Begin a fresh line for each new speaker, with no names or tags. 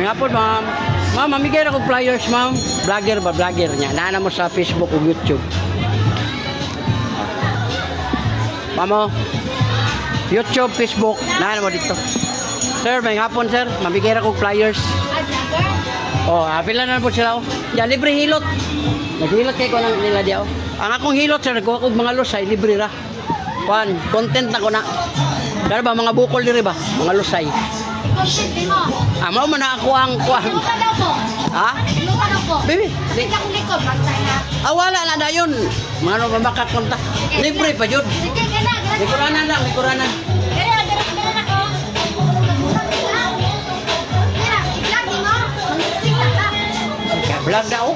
hapon, ma'am. Ma'am, mamigay na kong flyers, ma'am. Vlogger ba? Vlogger niya. Nana mo sa Facebook o YouTube. Ma'am, oh. YouTube, Facebook. Nana mo dito. Sir, may hapon, sir. Mamigay na kong flyers. Oh, pila na po sila, oh. Yan, libre hilot. Naghilot kayo ko lang nila diya, oh. Ang akong hilot, sir, nagkuha kong mga lusay, libre ra. Kuan, content na ko na. Pero ba, mga bukol diri ba? Mga lusay.
Content din mo.
Mao man na ako ang kuan.
Luka daw po.
Ha?
Luka daw po.
Baby,
Hindi akong likod. Bantay na.
wala na na yun. Mga ano ba makakonta? Libre pa yun.
Sige, gana.
Likuranan lang, likuranan.
Gana, gana ako. Gana, vlog din mo. Mag-six ka.
Vlog na, oh.